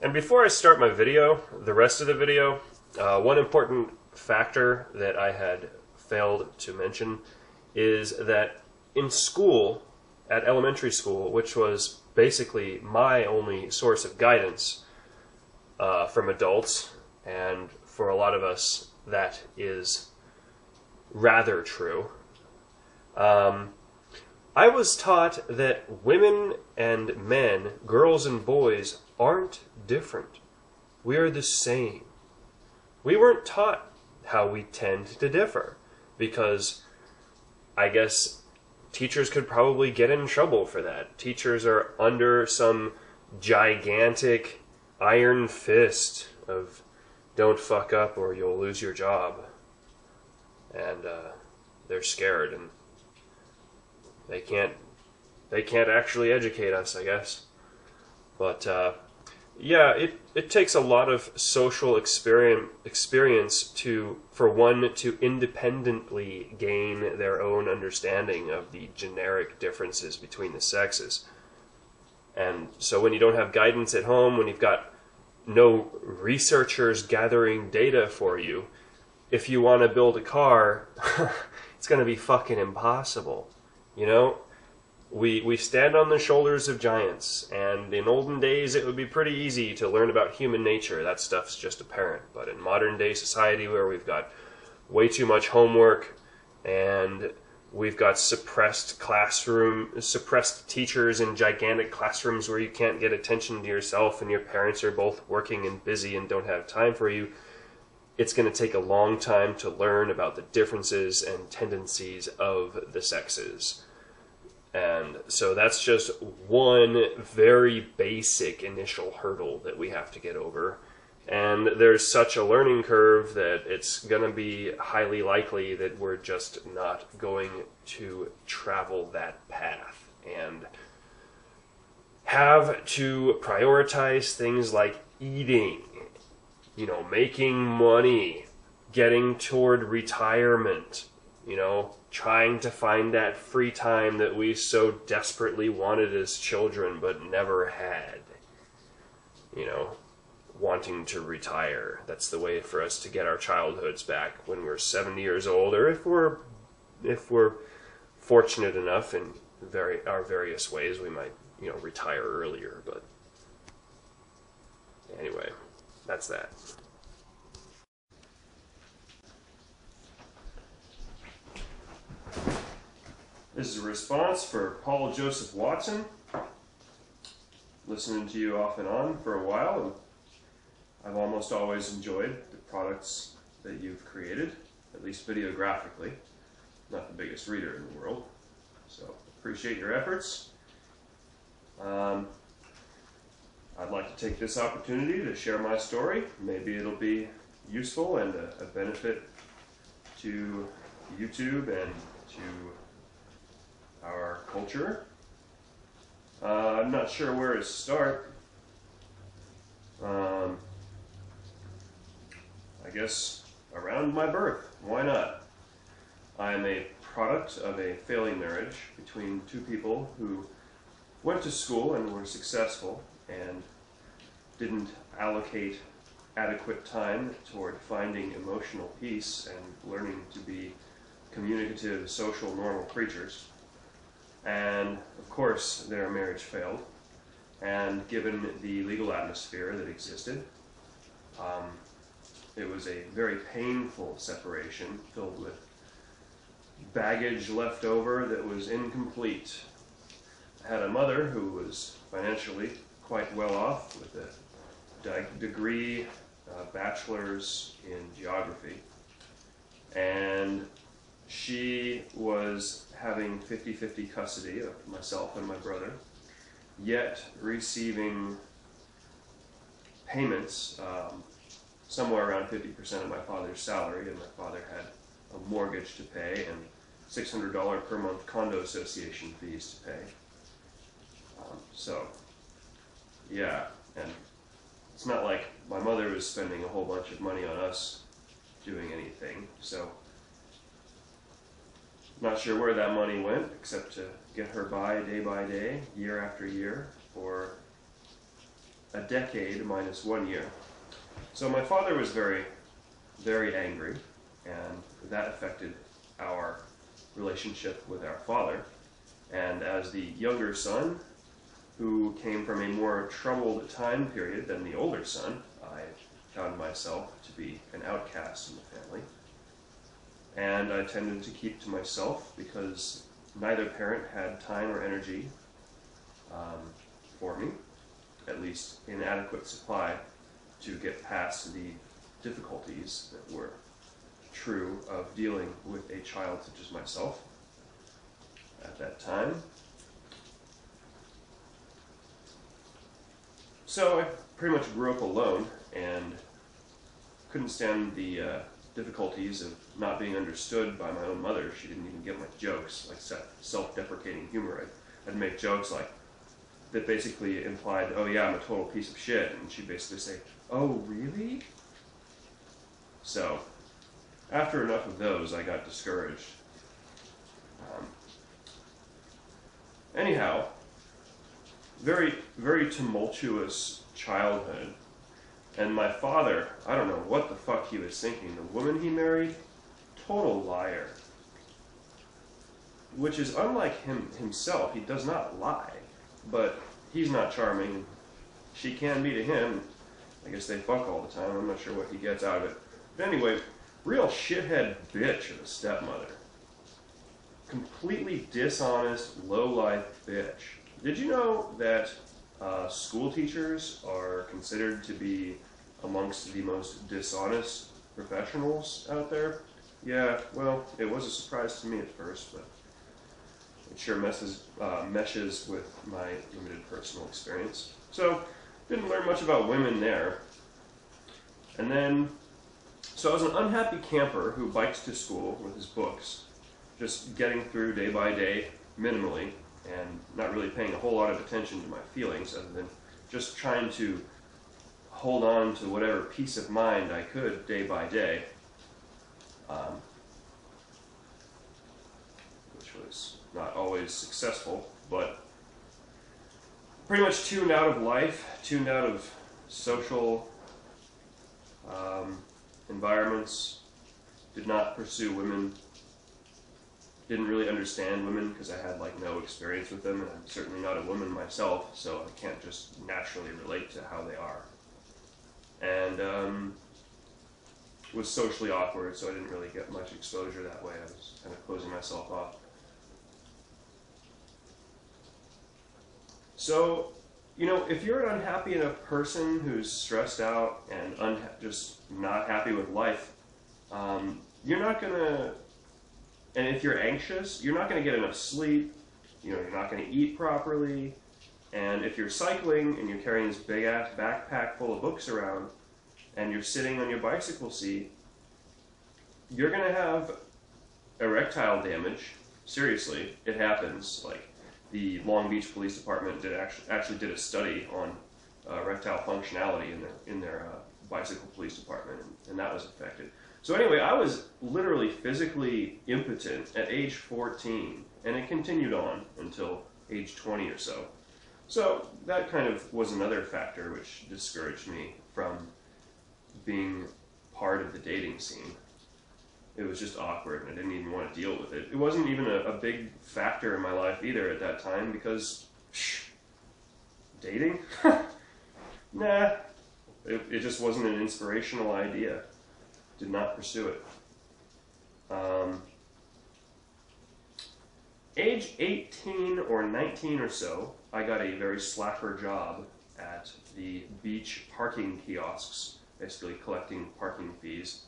And before I start my video, the rest of the video, one important factor that I had failed to mention is that in school, at elementary school, which was basically my only source of guidance from adults, and for a lot of us that is rather true, I was taught that women and men, girls and boys, aren't different. We are the same. We weren't taught how we tend to differ, because I guess teachers could probably get in trouble for that. Teachers are under some gigantic iron fist of don't fuck up or you'll lose your job. And they're scared, and they can't actually educate us, I guess. But yeah, it takes a lot of social experience for one to independently gain their own understanding of the generic differences between the sexes. And so when you don't have guidance at home, when you've got no researchers gathering data for you, if you want to build a car, it's going to be fucking impossible. You know? We stand on the shoulders of giants, and in olden days it would be pretty easy to learn about human nature. That stuff's just apparent. But in modern day society, where we've got way too much homework, and we've got suppressed teachers in gigantic classrooms where you can't get attention to yourself, and your parents are both working and busy and don't have time for you, it's going to take a long time to learn about the differences and tendencies of the sexes. And so that's just one very basic initial hurdle that we have to get over. And there's such a learning curve that it's going to be highly likely that we're just not going to travel that path and have to prioritize things like eating, you know, making money, getting toward retirement, you know, trying to find that free time that we so desperately wanted as children but never had. You know, wanting to retire. That's the way for us to get our childhoods back when we're 70 years old, or if we're fortunate enough in our various ways, we might, you know, retire earlier. But anyway, that's that. This is a response for Paul Joseph Watson. Listening to you off and on for a while, and I've almost always enjoyed the products that you've created, at least videographically. Not the biggest reader in the world, so appreciate your efforts. I'd like to take this opportunity to share my story. Maybe it'll be useful and a benefit to YouTube and to our culture. I'm not sure where to start. I guess around my birth. Why not? I'm a product of a failing marriage between two people who went to school and were successful and didn't allocate adequate time toward finding emotional peace and learning to be communicative, social, normal creatures. And of course their marriage failed, and given the legal atmosphere that existed, it was a very painful separation filled with baggage left over that was incomplete. I had a mother who was financially quite well off with a degree, bachelor's in geography, and she was having 50-50 custody of myself and my brother, yet receiving payments somewhere around 50% of my father's salary, and my father had a mortgage to pay and $600 per month condo association fees to pay. So, yeah, and it's not like my mother was spending a whole bunch of money on us doing anything, so not sure where that money went, except to get her by day, year after year, for a decade minus 1 year. So my father was very, very angry, and that affected our relationship with our father. And as the younger son, who came from a more troubled time period than the older son, I found myself to be an outcast in the family. And I tended to keep to myself because neither parent had time or energy for me, at least in adequate supply, to get past the difficulties that were true of dealing with a child such as myself at that time. So I pretty much grew up alone and couldn't stand the difficulties of not being understood by my own mother. She didn't even get my jokes, like self-deprecating humor. I'd make jokes like that basically implied, oh yeah, I'm a total piece of shit, and she'd basically say, oh really? So after enough of those, I got discouraged. Anyhow, very, very tumultuous childhood. And my father, I don't know what the fuck he was thinking. The woman he married, total liar. Which is unlike himself. He does not lie. But he's not charming. She can be to him. I guess they fuck all the time. I'm not sure what he gets out of it. But anyway, real shithead bitch of a stepmother. Completely dishonest, low-life bitch. Did you know that school teachers are considered to be amongst the most dishonest professionals out there? Yeah, well, it was a surprise to me at first, but it sure meshes with my limited personal experience. So, didn't learn much about women there. And then, so I was an unhappy camper who biked to school with his books, just getting through day by day, minimally, and not really paying a whole lot of attention to my feelings other than just trying to hold on to whatever peace of mind I could day by day, which was not always successful, but pretty much tuned out of life, tuned out of social environments, did not pursue women, didn't really understand women because I had like no experience with them, and I'm certainly not a woman myself, so I can't just naturally relate to how they are. And was socially awkward, so I didn't really get much exposure that way. I was kind of closing myself off. So, you know, if you're an unhappy enough person who's stressed out and just not happy with life, you're not gonna. And if you're anxious, you're not going to get enough sleep, you know, you're not going to eat properly, and if you're cycling and you're carrying this big-ass backpack full of books around, and you're sitting on your bicycle seat, you're going to have erectile damage. Seriously, it happens. Like, the Long Beach Police Department actually did a study on erectile functionality in their bicycle police department, and that was affected. So anyway, I was literally physically impotent at age 14, and it continued on until age 20 or so. So that kind of was another factor which discouraged me from being part of the dating scene. It was just awkward, and I didn't even want to deal with it. It wasn't even a big factor in my life either at that time, because dating? Nah, it just wasn't an inspirational idea. Did not pursue it. Age 18 or 19 or so, I got a very slacker job at the beach parking kiosks, basically collecting parking fees.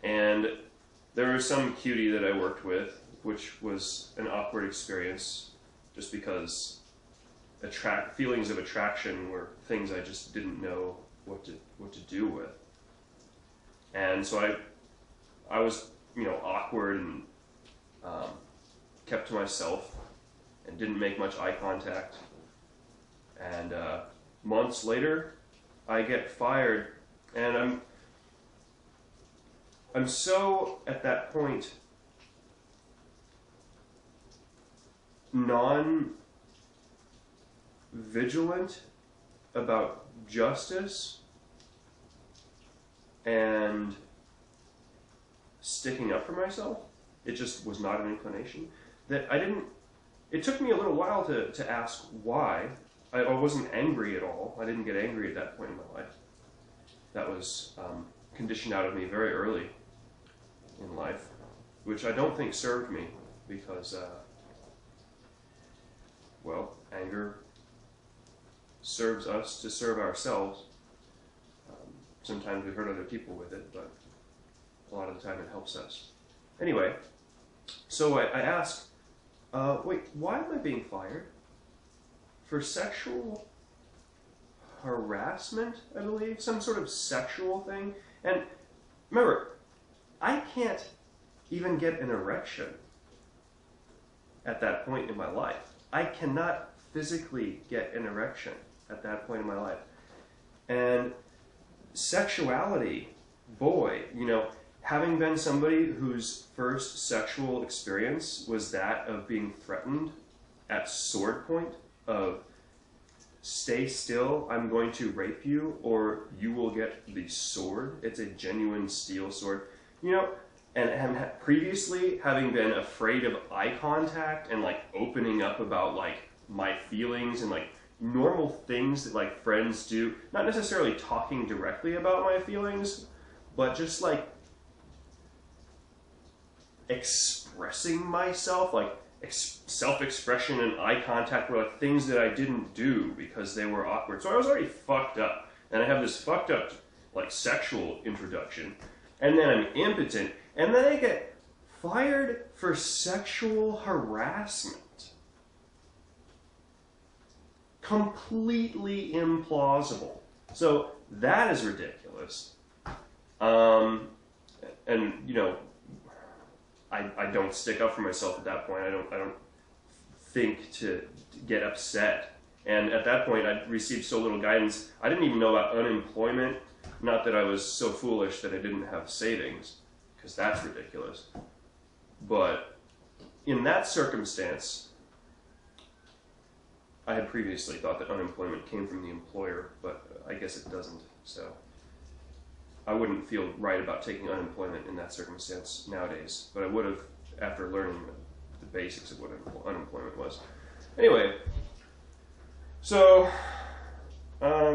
And there was some cutie that I worked with, which was an awkward experience, just because feelings of attraction were things I just didn't know what to do with. And so I was, you know, awkward and kept to myself and didn't make much eye contact. And months later, I get fired, and I'm so, at that point, non-vigilant about justice and sticking up for myself. It just was not an inclination. That I didn't, it took me a little while to ask why. I wasn't angry at all. I didn't get angry at that point in my life. That was conditioned out of me very early in life, which I don't think served me because, well, anger serves us to serve ourselves. Sometimes we hurt other people with it, but a lot of the time it helps us. Anyway, so I asked, wait, why am I being fired? For sexual harassment, I believe, some sort of sexual thing. And remember, I can't even get an erection at that point in my life. I cannot physically get an erection at that point in my life. And sexuality, boy, you know, having been somebody whose first sexual experience was that of being threatened at sword point, of stay still, I'm going to rape you, or you will get the sword. It's a genuine steel sword. You know, and previously having been afraid of eye contact and like opening up about like my feelings and like normal things that like friends do, not necessarily talking directly about my feelings, but just like expressing myself, like self-expression and eye contact were like things that I didn't do because they were awkward. So I was already fucked up, and I have this fucked up like sexual introduction, and then I'm impotent, and then I get fired for sexual harassment. Completely implausible. So that is ridiculous. And you know, I don't stick up for myself at that point. I don't think to get upset. And at that point, I'd received so little guidance. I didn't even know about unemployment. Not that I was so foolish that I didn't have savings, because that's ridiculous. But in that circumstance, I had previously thought that unemployment came from the employer, but I guess it doesn't. So I wouldn't feel right about taking unemployment in that circumstance nowadays, but I would have after learning the basics of what unemployment was. Anyway, so I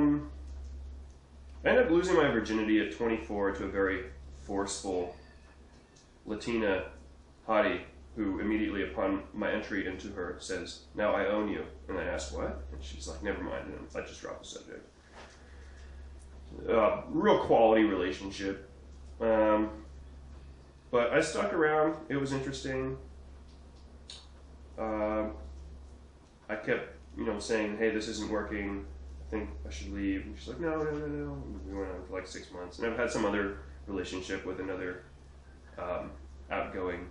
ended up losing my virginity at 24 to a very forceful Latina hottie who immediately upon my entry into her says, "Now I own you." And I asked, "What?" And she's like, "Never mind," and I just dropped the subject. Real quality relationship. But I stuck around. It was interesting. I kept, you know, saying, "Hey, this isn't working. I think I should leave." And she's like, "No, no, no, no." And we went on for like 6 months. And I've had some other relationship with another outgoing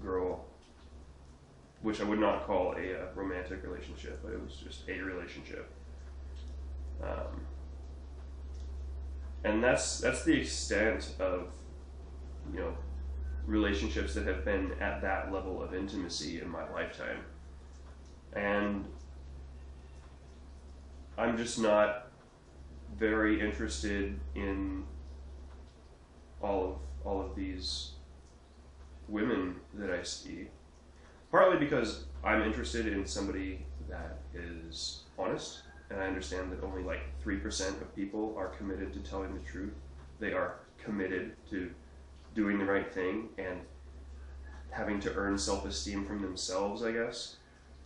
girl, which I would not call a romantic relationship, but it was just a relationship. And that's the extent of, you know, relationships that have been at that level of intimacy in my lifetime. And I'm just not very interested in all of these women that I see. Partly because I'm interested in somebody that is honest, and I understand that only like 3% of people are committed to telling the truth. They are committed to doing the right thing and having to earn self-esteem from themselves, I guess,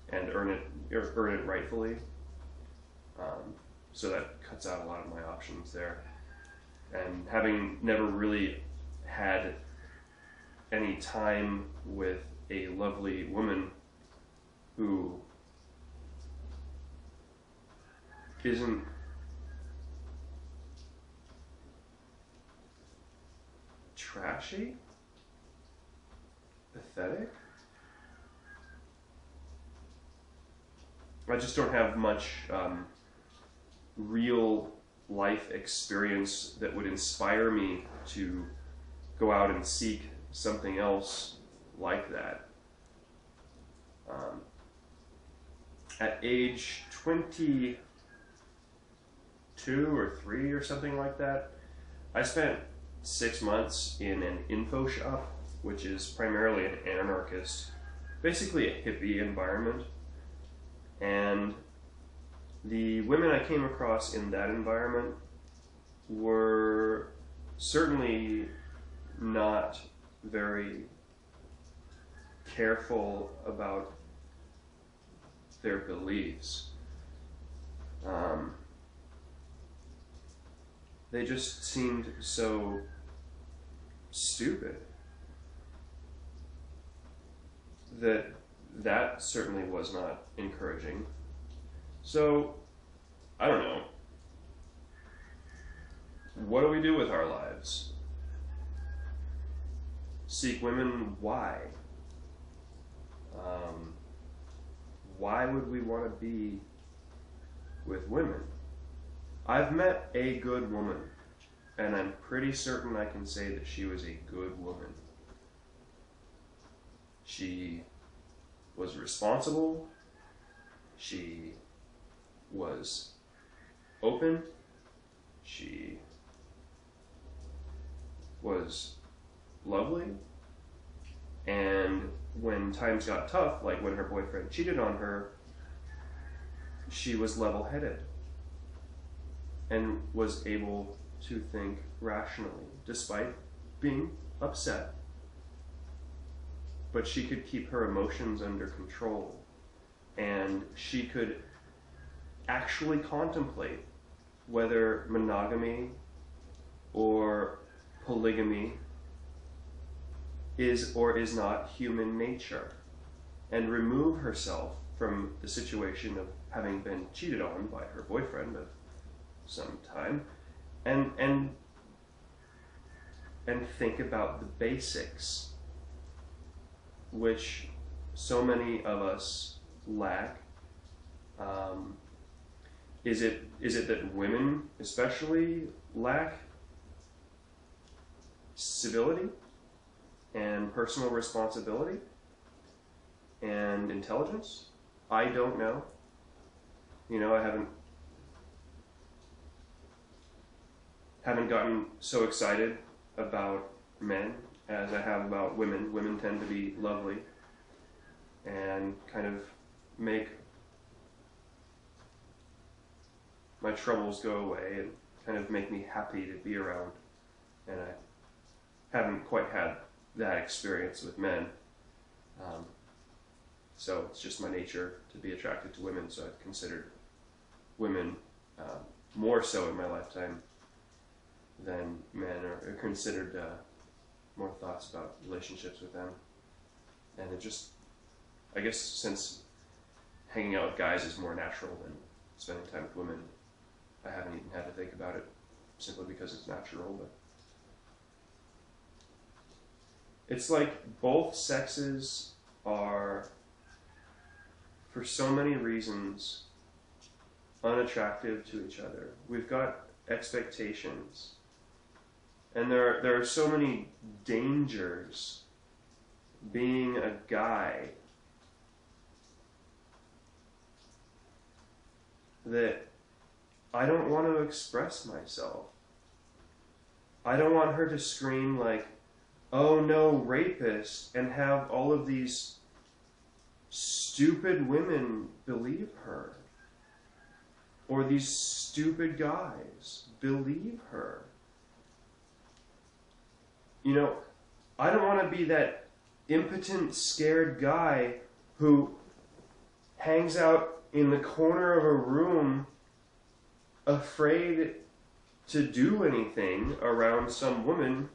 and earn it rightfully. So that cuts out a lot of my options there. And having never really had any time with a lovely woman who isn't trashy, pathetic. I just don't have much real life experience that would inspire me to go out and seek something else like that. At age 23, 2 or 3 or something like that. I spent 6 months in an info shop, which is primarily an anarchist, basically a hippie environment. And the women I came across in that environment were certainly not very careful about their beliefs. They just seemed so stupid that certainly was not encouraging. So, I don't know. What do we do with our lives? Seek women, why? Why would we want to be with women? I've met a good woman, and I'm pretty certain I can say that she was a good woman. She was responsible, she was open, she was lovely, and when times got tough, like when her boyfriend cheated on her, she was level-headed and was able to think rationally, despite being upset. But she could keep her emotions under control, and she could actually contemplate whether monogamy or polygamy is or is not human nature, and remove herself from the situation of having been cheated on by her boyfriend of some time, and think about the basics, which so many of us lack. Is it that women especially lack civility and personal responsibility and intelligence? I don't know. You know, I haven't gotten so excited about men as I have about women. Women tend to be lovely and kind of make my troubles go away and kind of make me happy to be around. And I haven't quite had that experience with men. So it's just my nature to be attracted to women, so I've considered women more so in my lifetime than men, or considered more thoughts about relationships with them. And it just, I guess since hanging out with guys is more natural than spending time with women, I haven't even had to think about it, simply because it's natural. But it's like both sexes are, for so many reasons, unattractive to each other. We've got expectations, and there are so many dangers being a guy that I don't want to express myself. I don't want her to scream like, "Oh no, rapist," and have all of these stupid women believe her. Or these stupid guys believe her. You know, I don't want to be that impotent, scared guy who hangs out in the corner of a room afraid to do anything around some woman.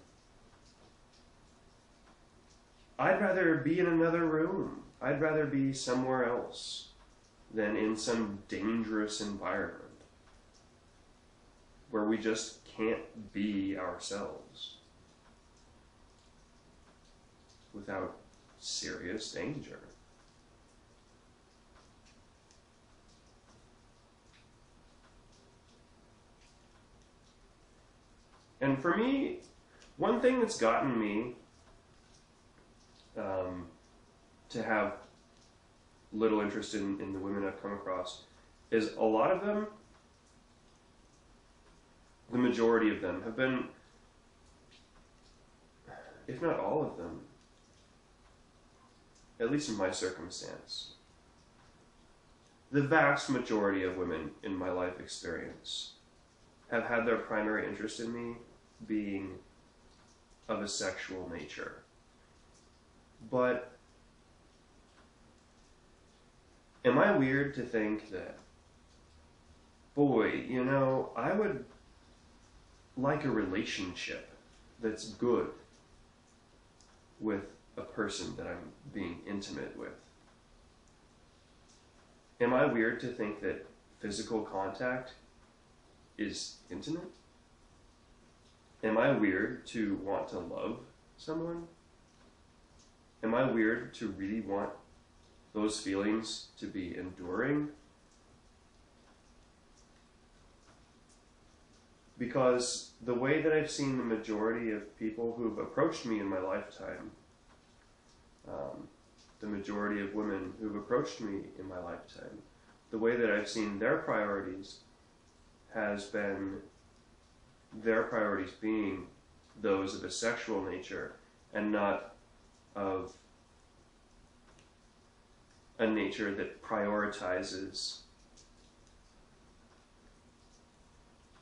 I'd rather be in another room. I'd rather be somewhere else than in some dangerous environment where we just can't be ourselves without serious danger. And for me, one thing that's gotten me to have little interest in the women I've come across is a lot of them majority of them have been, if not all of them, at least in my circumstance, the vast majority of women in my life experience have had their primary interest in me being of a sexual nature. But am I weird to think that, boy, you know, I would like a relationship that's good with a person that I'm being intimate with? Am I weird to think that physical contact is intimate? Am I weird to want to love someone? Am I weird to really want those feelings to be enduring? Because the way that I've seen the majority of people who've approached me in my lifetime, the majority of women who've approached me in my lifetime, the way that I've seen their priorities has been their priorities being those of a sexual nature and not of a nature that prioritizes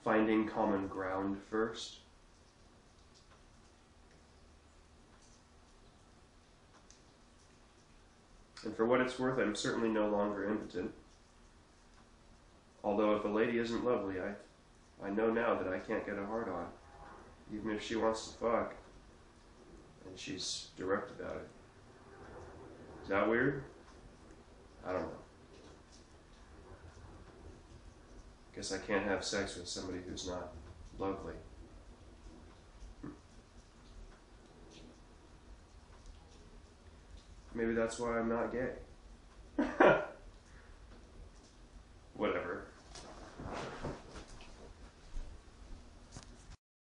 finding common ground first. And for what it's worth, I'm certainly no longer impotent. Although if a lady isn't lovely, I know now that I can't get a hard on, even if she wants to fuck, and she's direct about it. Is that weird? I don't know. Guess I can't have sex with somebody who's not lovely. Maybe that's why I'm not gay.